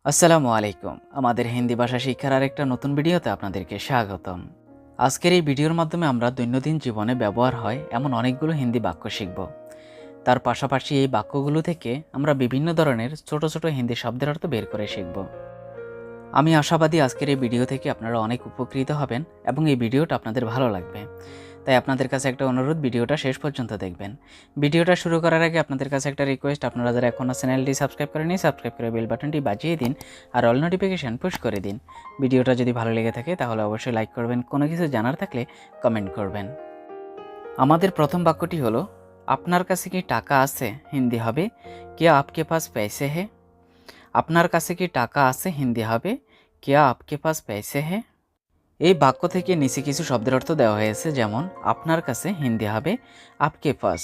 আসসালামু আলাইকুম। আমাদের হিন্দি ভাষা শিক্ষার আরেকটা নতুন ভিডিওতে আপনাদেরকে স্বাগতম। আজকের এই ভিডিওর মাধ্যমে আমরা দৈনন্দিন জীবনে ব্যবহার হয় এমন অনেকগুলো হিন্দি বাক্য শিখব। তার পাশাপাশি এই বাক্যগুলো থেকে আমরা বিভিন্ন ধরনের ছোট ছোট হিন্দি শব্দের অর্থ বের করে শিখব। আমি আশাবাদী আজকের এই ভিডিও থেকে আপনারা অনেক উপকৃত হবেন এবং এই ভিডিওটা আপনাদের ভালো লাগবে। তাই আপনাদের কাছে একটা অনুরোধ, ভিডিওটা শেষ পর্যন্ত দেখবেন। ভিডিওটা শুরু করার আগে আপনাদের কাছে একটা রিকোয়েস্ট, আপনারা যারা এখনও চ্যানেলটি সাবস্ক্রাইব করেনি সাবস্ক্রাইব করে বেল বাটনটি বাজিয়ে দিন আর অল নোটিফিকেশান পুশ করে দিন। ভিডিওটা যদি ভালো লেগে থাকে তাহলে অবশ্যই লাইক করবেন, কোনো কিছু জানার থাকলে কমেন্ট করবেন। আমাদের প্রথম বাক্যটি হলো, আপনার কাছে কি টাকা আছে? হিন্দি হবে কিয়া আপকে পাস পয়সে হে। আপনার কাছে কি টাকা আছে? হিন্দি হবে কিয়া আপকে পাস পয়সে হে। এই বাক্য থেকে নিচে কিছু শব্দের অর্থ দেওয়া হয়েছে, যেমন আপনার কাছে হিন্দি হবে আপকে পাস,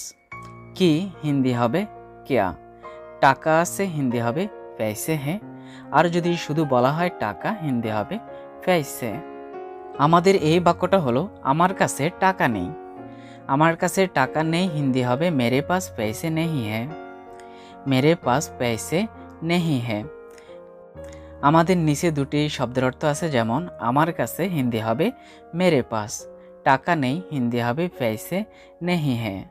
কি হিন্দি হবে কেয়া, টাকা আছে হিন্দি হবে পয়সে হে, আর যদি শুধু বলা হয় টাকা হিন্দি হবে পয়সে। আমাদের এই বাক্যটা হলো, আমার কাছে টাকা নেই। আমার কাছে টাকা নেই হিন্দি হবে মেরে পাস পয়সে নেহি হ্যায়। মেরে পাস পয়সে নেহি হ্যায়। আমাদের নিচে দুটি শব্দের অর্থ আছে, যেমন আমার কাছে হিন্দি হবে মেরে পাস, টাকা নেই হিন্দি হবে পয়সে নেহি হ্যায়।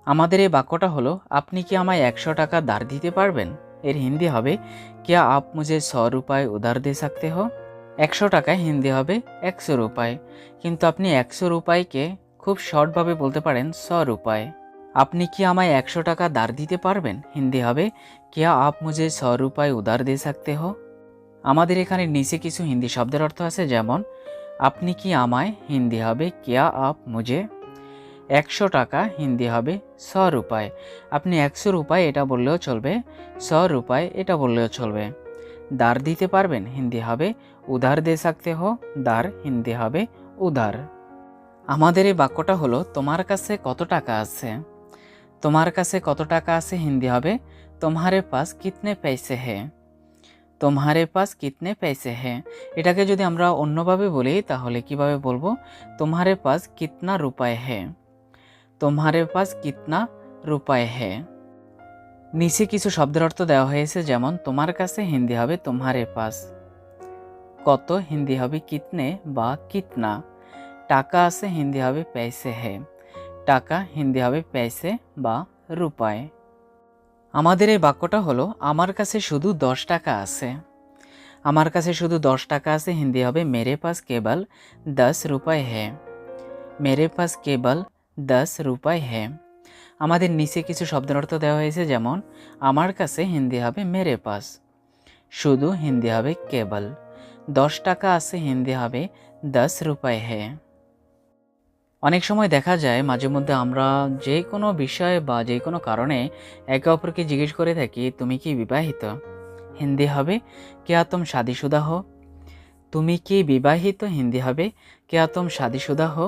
আমাদের এই বাক্যটা হলো, আপনি কি আমায় 100 টাকা ধার দিতে পারবেন? এর হিন্দি হবে কিয়া আপ মুঝে 100 রুপায় উধার দে সকতে হো। 100 টাকায় হিন্দি হবে 100 রুপায়, কিন্তু আপনি 100 রুপাইকে খুব শর্টভাবে বলতে পারেন 100 রুপায়। আপনি কি আমায় 100 টাকা ধার দিতে পারবেন? হিন্দি হবে কিয়া আপ মুঝে 100 রুপায় উধার দে সকতে হো। আমাদের এখানে নিচে কিছু হিন্দি শব্দের অর্থ আছে, যেমন আপনি কি আমায় হিন্দি হবে কিয়া আপ মুঝে। 100 টাকা হিন্দি হবে 100 রুপায়। আপনি 100 রুপায় এটা বললেও চলবে, 100 রুপায় এটা বললেও চলবে। ধার দিতে পারবেন হিন্দি হবে উধার দে সকতে হো। ধার হিন্দি হবে উধার। আমাদের এই বাক্যটা হলো, তোমার কাছে কত টাকা আছে? তোমার কাছে কত টাকা আছে হিন্দি হবে তোমারে পাস কিতনে পয়সে হে। তোমারে পাস কিতনে পয়সে হে। এটাকে যদি আমরা অন্যভাবে বলি তাহলে কিভাবে বলবো, তোমারে পাস কিতনা রুপায় হে। তোমারে পাস কিতনা রুপায় হে। নিচে কিছু শব্দের অর্থ দেওয়া হয়েছে, যেমন তোমার কাছে হিন্দি হবে তোমারে পাস, কত হিন্দি হবে কিতনে বা কিতনা, টাকা আছে হিন্দি হবে পয়সে হে, টাকা হিন্দি হবে পয়সে বা রুপায়। আমাদের এই বাক্যটা হলো, আমার কাছে শুধু 10 টাকা আছে। আমার কাছে শুধু 10 টাকা আছে হিন্দি হবে মেরে পাস কেবল 10 রুপায় হে। মেরে পাস কেবল 10 রুপায় হে। আমাদের নিচে কিছু শব্দের অর্থ দেওয়া হয়েছে, যেমন আমার কাছে হিন্দি হবে মেরে পাস, শুধু হিন্দি হবে কেবল, 10 টাকা আছে হিন্দি হবে 10 রুপায় হে। অনেক সময় দেখা যায় মাঝে মধ্যে আমরা যে কোনো বিষয় বা যে কোনো কারণে একে অপরকে জিজ্ঞেস করে থাকি, তুমি কি বিবাহিত? হিন্দি হবে কেয়া তুম শাদিশুদা হো। তুমি কি বিবাহিত? হিন্দি হবে কেয়া তুম শাদিশুদা হো।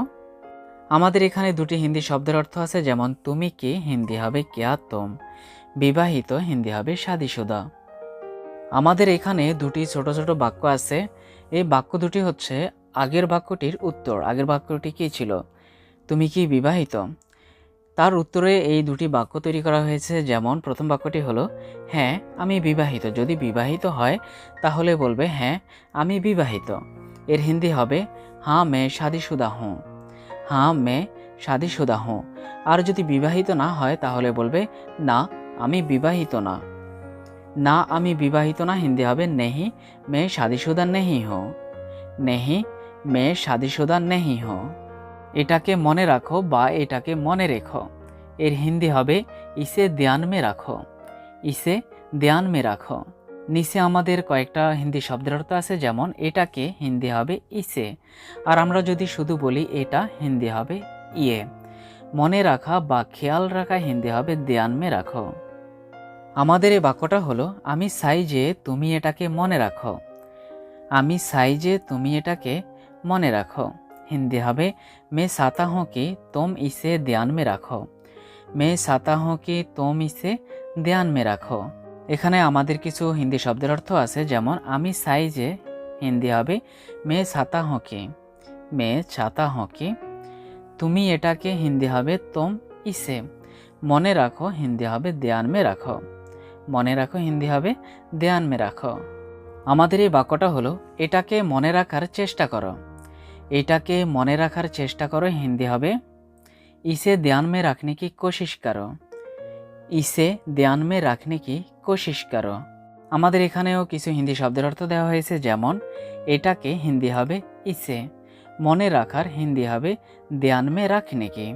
আমাদের এখানে দুটি হিন্দি শব্দের অর্থ আছে, যেমন তুমি কি হিন্দি হবে কেয়া তুম, বিবাহিত হিন্দি হবে শাদিশুদা। আমাদের এখানে দুটি ছোট ছোট বাক্য আছে। এই বাক্য দুটি হচ্ছে আগের বাক্যটির উত্তর। আগের বাক্যটি কি ছিল? তুমি কি বিবাহিত? তার উত্তরে এই দুটি বাক্য তৈরি করা হয়েছে, যেমন প্রথম বাক্যটি হলো, হ্যাঁ আমি বিবাহিত। যদি বিবাহিত হয় তাহলে বলবে হ্যাঁ আমি বিবাহিত। এর হিন্দি হবে হ্যাঁ মে শাদিশুদা হুঁ। হ্যাঁ মে শাদিশুদা হুঁ। আর যদি বিবাহিত না হয় তাহলে বলবে না আমি বিবাহিত না। না আমি বিবাহিত না হিন্দি হবে নেহি মে শাদিশুদা নেহি হো। নেহি মে শাদিশুদা নেহি হো। এটাকে মনে রাখো বা এটাকে মনে রেখো। এর হিন্দি হবে ইসে ধ্যান মে রাখো। ইসে ধ্যান মে রাখো। নিচে আমাদের কয়েকটা হিন্দি শব্দের অর্থ আছে, যেমন এটাকে হিন্দি হবে ইসে, আর আমরা যদি শুধু বলি এটা হিন্দি হবে ইয়ে। মনে রাখা বা খেয়াল রাখা হিন্দি হবে ধ্যান মে রাখো। আমাদের এই বাক্যটা হলো, আমি চাই যে তুমি এটাকে মনে রাখো। আমি চাই যে তুমি এটাকে মনে রাখো। হিন্দি হবে मैं चाहता हूँ कि तुम इसे ध्यान में रखो। मैं चाहता हूँ कि तुम इसे ध्यान में रखो। এখানে আমাদের কিছু হিন্দি শব্দের অর্থ আছে, যেমন আমি চাই যে হিন্দি হবে मैं चाहता हूँ कि। मैं चाहता हूँ कि। তুমি এটাকে হিন্দি হবে तुम इसे। মনে রাখো হিন্দি হবে ধ্যান में रखो। মনে রাখো হিন্দি হবে ধ্যান মে রাখো। আমাদের এই বাক্যটা হলো এটাকে মনে রাখার চেষ্টা করো। এটাকে মনে রাখার চেষ্টা করো হিন্দি হবে ইসে ধ্যান মে রাখনে কি কোশিশ করো। ইসে ধ্যান মে রাখনে কি কোশিশ করো। আমাদের এখানেও কিছু হিন্দি শব্দের অর্থ দেওয়া হয়েছে, যেমন এটাকে হিন্দি হবে ইসে, মনে রাখার হিন্দি হবে ধ্যান মে রাখনে কি,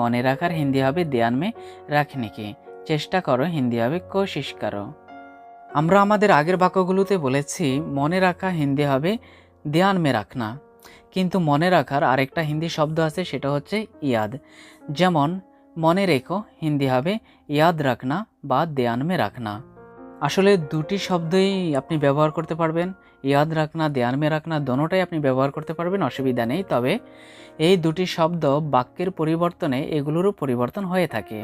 মনে রাখার হিন্দি হবে ধ্যান মে রাখনে কি, চেষ্টা করো হিন্দি হবে কোশিশ করো। আমরা আমাদের আগের বাক্যগুলোতে বলেছি মনে রাখা হিন্দি হবে ধ্যান মে রাখনা, কিন্তু মনে রাখার আরেকটা হিন্দি শব্দ আছে, সেটা হচ্ছে ইয়াদ। যেমন মনে রেখো হিন্দি হবে ইয়াদ রাখনা বা ধ্যান মে রাখনা। আসলে দুটি শব্দই আপনি ব্যবহার করতে পারবেন, ইয়াদ রাখনা ধ্যান মে রাখনা দোনোটাই আপনি ব্যবহার করতে পারবেন, অসুবিধা নেই। তবে এই দুটি শব্দ বাক্যের পরিবর্তনে এগুলোরও পরিবর্তন হয়ে থাকে।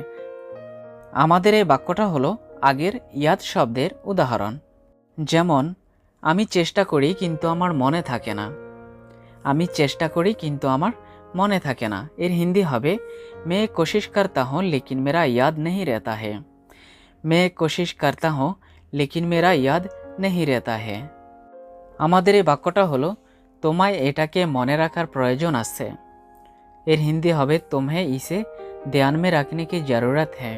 আমাদের এই বাক্যটা হলো আগের ইয়াদ শব্দের উদাহরণ। যেমন আমি চেষ্টা করি কিন্তু আমার মনে থাকে না। আমি চেষ্টা করি কিন্তু আমার মনে থাকে না, এর হিন্দি হবে मैं कोशिश करता हूँ लेकिन मेरा याद नहीं रहता है। मैं कोशिश करता हूँ लेकिन मेरा याद नहीं रहता है। আমাদের এই বাক্যটা হলো তোমায় এটাকে মনে রাখার প্রয়োজন আছে। এর হিন্দি হবে तुम्हें इसे ध्यान में रखने की ज़रूरत है।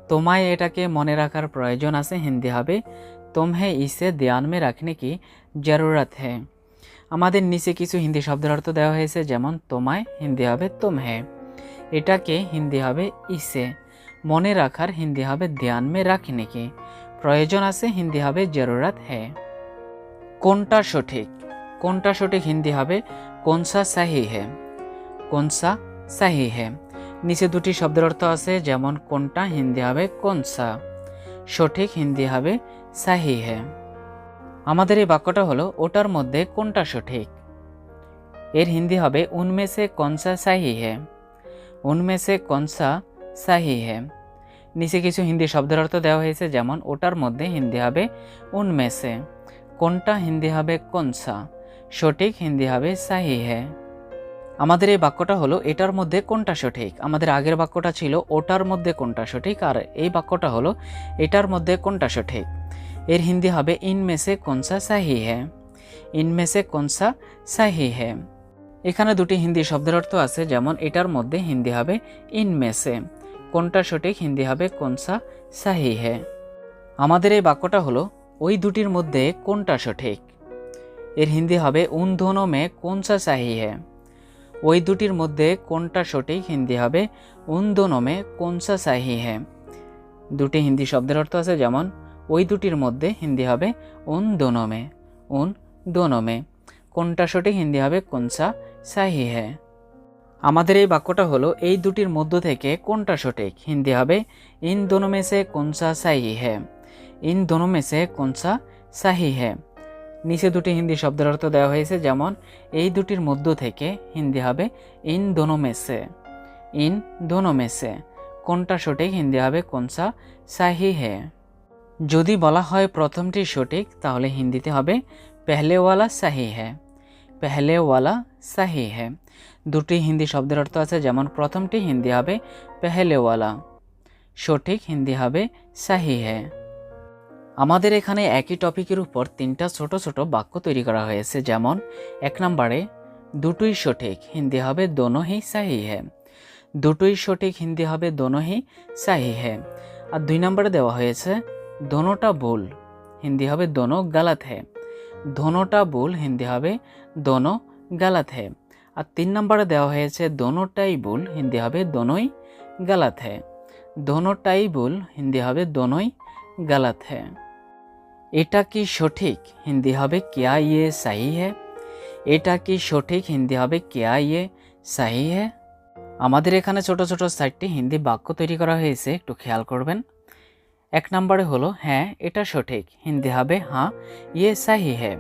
তোমায় এটাকে মনে রাখার প্রয়োজন আছে হিন্দি হবে तुम्हें इसे ध्यान में रखने की ज़रूरत है। আমাদের নিচে কিছু হিন্দি শব্দের অর্থ দেওয়া হয়েছে, যেমন তোমায় হিন্দি হবে तुम्हें, এটাকে হিন্দি হবে ইসে, মনে রাখার হিন্দি হবে ধ্যান মে রাখনে কি, প্রয়োজন আছে হিন্দি হবে জরুরত হ্যায়। কোনটা সঠিক? কোনটা সঠিক হিন্দি হবে কোনসা সাহি হ্যায়। কোনসা সাহি হ্যায়। নিচে দুটি শব্দের অর্থ আছে, যেমন কোনটা হিন্দি হবে কোনসা, সঠিক হিন্দি হবে সাহি হ্যায়। আমাদের এই বাক্যটা হলো ওটার মধ্যে কোনটা সঠিক। এর হিন্দি হবে উনমে সে কোনসা সাহি হ্যায়। উনমে সে কোনসা সাহি হ্যায়। নিচে কিছু হিন্দি শব্দের অর্থ দেওয়া হয়েছে, যেমন ওটার মধ্যে হিন্দি হবে উনমে সে, কোনটা হিন্দি হবে কোনসা, সঠিক হিন্দি হবে সাহি হ্যায়। আমাদের এই বাক্যটা হলো এটার মধ্যে কোনটা সঠিক। আমাদের আগের বাক্যটা ছিল ওটার মধ্যে কোনটা সঠিক, আর এই বাক্যটা হলো এটার মধ্যে কোনটা সঠিক। এর হিন্দি হবে ইনমে সে কোনসা সাহি হ্যায়। ইনমে সে কোনসা সাহি হ্যায়। এখানে দুটি হিন্দি শব্দের অর্থ আছে, যেমন এটার মধ্যে হিন্দি হবে ইনমে সে, কোনটা সঠিক হিন্দি হবে কোনসা সাহি হ্যায়। আমাদের এই বাক্যটা হলো ওই দুটির মধ্যে কোনটা সঠিক। এর হিন্দি হবে উন দোনো মে কোনসা সাহি হ্যায়। ওই দুটির মধ্যে কোনটা সঠিক হিন্দি হবে উন দোনো মে কোনসা সাহি হ্যায়। দুটি হিন্দি শব্দের অর্থ আছে, যেমন ওই দুটির মধ্যে হিন্দি হবে উন দোনো মে, উন দোনো মে, কোনটা সঠিক হিন্দি হবে কোনসা সাহি হ্যায়। আমাদের এই বাক্যটা হলো এই দুটির মধ্য থেকে কোনটা সঠিক হিন্দি হবে ইন দোনো মে সে কোনসা সাহি হ্যায়। ইন দোনো মে সে কোনসা সাহি হ্যায়। নিচে দুটি হিন্দি শব্দের অর্থ দেওয়া হয়েছে, যেমন এই দুটির মধ্য থেকে হিন্দি হবে ইন দোনো মে সে। ইন দোনো মে সে, কোনটা সঠিক হিন্দি হবে কোনসা সাহি হ্যায়। যদি বলা হয় প্রথমটি সঠিক, তাহলে হিন্দিতে হবে পেহলে ওয়ালা সাহি হ্যায়। পেহলে ওয়ালা সাহি হ্যায়। দুটি হিন্দি শব্দের অর্থ আছে, যেমন প্রথমটি হিন্দি হবে পেহলে ওয়ালা, সঠিক হিন্দি হবে সাহি হ্যায়। আমাদের এখানে একই টপিকের উপর তিনটা ছোট ছোট বাক্য তৈরি করা হয়েছে, যেমন এক নম্বরে দুটোই সঠিক হিন্দি হবে দোনো হি সাহি হ্যায়। দুটোই সঠিক হিন্দি হবে দোনো হি সাহি হ্যায়। আর দুই নম্বরে দেওয়া হয়েছে দোনোটা ভুল হিন্দি হবে দোনো গলত হ্যায়। দোনোটা ভুল হিন্দি হবে দোনো গলত হ্যায়। আর তিন নম্বরে দেওয়া হয়েছে দোনোটাই ভুল হিন্দি হবে দোনোই গলত হ্যায়। দোনোটাই ভুল হিন্দি হবে দোনোই গলত হ্যায়। এটা কি সঠিক হিন্দি হবে क्या ये सही है। এটা কি সঠিক হিন্দি হবে क्या ये सही है। আমাদের এখানে ছোট ছোট 4টি হিন্দি বাক্য তৈরি করা হয়েছে, একটু খেয়াল করবেন। এক নম্বরে হলো হ্যাঁ এটা সঠিক হিন্দি হবে হ্যাঁ ইয়ে সাহি হ্যায়।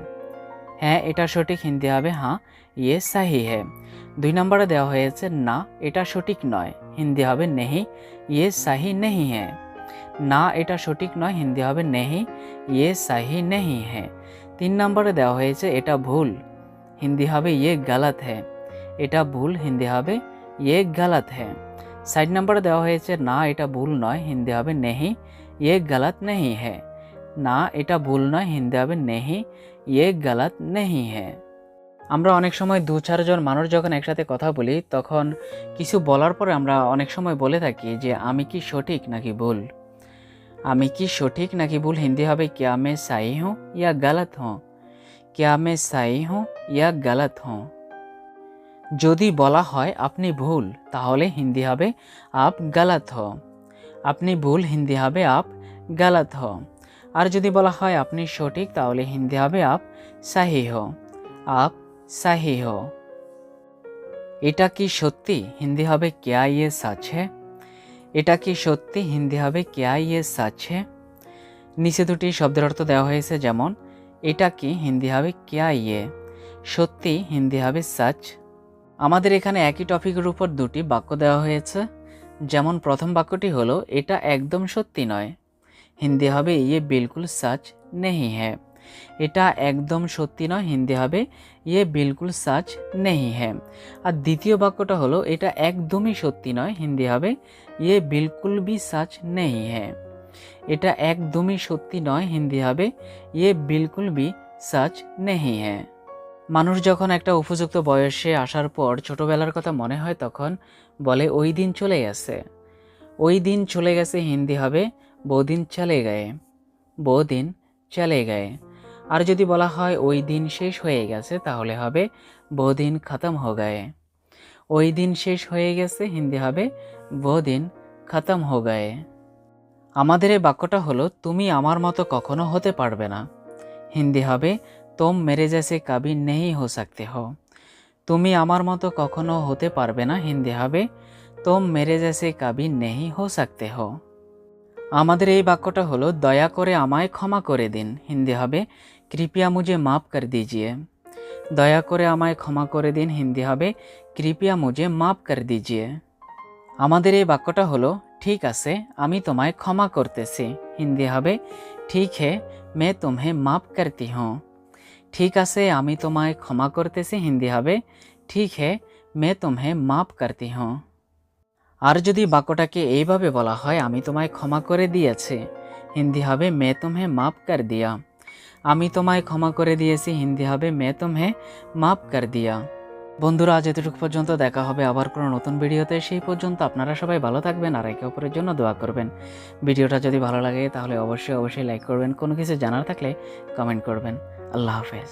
হ্যাঁ এটা সঠিক হিন্দি হবে হ্যাঁ ইয়ে সাহি হ্যায়। দুই নম্বরে দেওয়া হয়েছে না এটা সঠিক নয় হিন্দি হবে নেহি ইয়ে সাহি নেহি হ্যায়। না এটা সঠিক নয় হিন্দি হবে নেহি ইয়ে সাহি নেহি হ্যায়। তিন নম্বরে দেওয়া হয়েছে এটা ভুল হিন্দি হবে ইয়ে গলত হ্যায়। এটা ভুল হিন্দি হবে ইয়ে গলত হ্যায়। 4 নম্বরে দেওয়া হয়েছে না এটা ভুল নয় হিন্দি হবে নেহি ये गलत नहीं है। না এটা ভুল নয়, হিন্দি হবে নেহি, ये गलत नहीं है। আমরা অনেক সময় দু চারজন মানুষ যখন একসাথে কথা বলি তখন কিছু বলার পরে আমরা অনেক সময় বলে থাকি যে আমি কি সঠিক নাকি ভুল। আমি কি সঠিক নাকি ভুল হিন্দি হবে क्या मैं सही हूँ या गलत हूँ। क्या मैं सही हूँ या गलत हूँ। যদি বলা হয় আপনি ভুল তাহলে হিন্দি হবে আপ গলত হো। আপনি ভুল হিন্দি হবে আপ গলত হো। আর যদি বলা হয় আপনি সঠিক তাহলে হিন্দি হবে আপ সাহি হো। আপ সাহি হো। এটা কি সত্যি হিন্দি হবে क्या ये सच है। এটা কি সত্যি হিন্দি হবে क्या ये सच है। নিচে দুটি শব্দের অর্থ দেওয়া হয়েছে, যেমন এটা কি হিন্দি হবে क्या ये, সত্যি হিন্দি হবে सच। আমাদের এখানে একই টপিকের উপর দুটি বাক্য দেওয়া হয়েছে, যেমন প্রথম বাক্যটি হলো এটা একদম সত্যি নয়, হিন্দি হবে ये बिल्कुल सच नहीं है। এটা একদম সত্যি নয়, হিন্দি হবে ये बिल्कुल सच नहीं है। আর দ্বিতীয় বাক্যটা হলো এটা একদমই সত্যি নয়, হিন্দি হবে ये बिल्कुल भी सच नहीं है। এটা একদমই সত্যি নয়, হিন্দি হবে ये बिल्कुल भी सच नहीं है। মানুষ যখন একটা উপযুক্ত বয়সে আসার পর ছোটবেলার কথা মনে হয় তখন বলে ওই দিন চলে গেছে। ওই দিন চলে গেছে হিন্দি হবে वो दिन चले गए। वो दिन चले गए। আর যদি বলা হয় ওই দিন শেষ হয়ে গেছে তাহলে হবে वो दिन खत्म हो गए। ওই দিন শেষ হয়ে গেছে হিন্দি হবে वो दिन खत्म हो गए। আমাদের এই বাক্যটা হলো তুমি আমার মতো কখনো হতে পারবে না, হিন্দি হবে तुम मेरे जैसे कभी नहीं हो सकते हो। তুমি আমার মতো কখনো হতে পারবে না, হিন্দি হবে तुम मेरे जैसे कभी नहीं हो सकते हो। আমাদের এই বাক্যটা হলো দয়া করে আমায় ক্ষমা করে দিন, হিন্দি হবে कृपया मुझे माफ़ कर दीजिए। দয়া করে আমায় ক্ষমা করে দিন, হিন্দি হবে कृपया मुझे माफ़ कर दीजिए। আমাদের এই বাক্যটা হলো ঠিক আছে আমি তোমায় ক্ষমা করতেছি, হিন্দি হবে ठीक है मैं तुम्हें माफ़ करती हूँ। ঠিক আছে আমি তোমায় ক্ষমা করতেছি, হিন্দি হবে ठीक है मैं तुम्हें माफ़ करती हूँ। আর যদি বাক্যটাকে এইভাবে বলা হয় আমি তোমায় ক্ষমা করে দিয়েছি, হিন্দি হবে मैं तुम्हें माफ़ कर दिया। আমি তোমায় ক্ষমা করে দিয়েছি, হিন্দি হবে मैं तुम्हें माफ़ कर दिया। বন্ধুরা আজ এতটুকু পর্যন্ত, দেখা হবে আবার কোনো নতুন ভিডিওতে। সেই পর্যন্ত আপনারা সবাই ভালো থাকবেন আর একে অপরের জন্য দোয়া করবেন। ভিডিওটা যদি ভালো লাগে তাহলে অবশ্যই লাইক করবেন, কোনো কিছু জানার থাকলে কমেন্ট করবেন। আল্লাহ হাফেজ।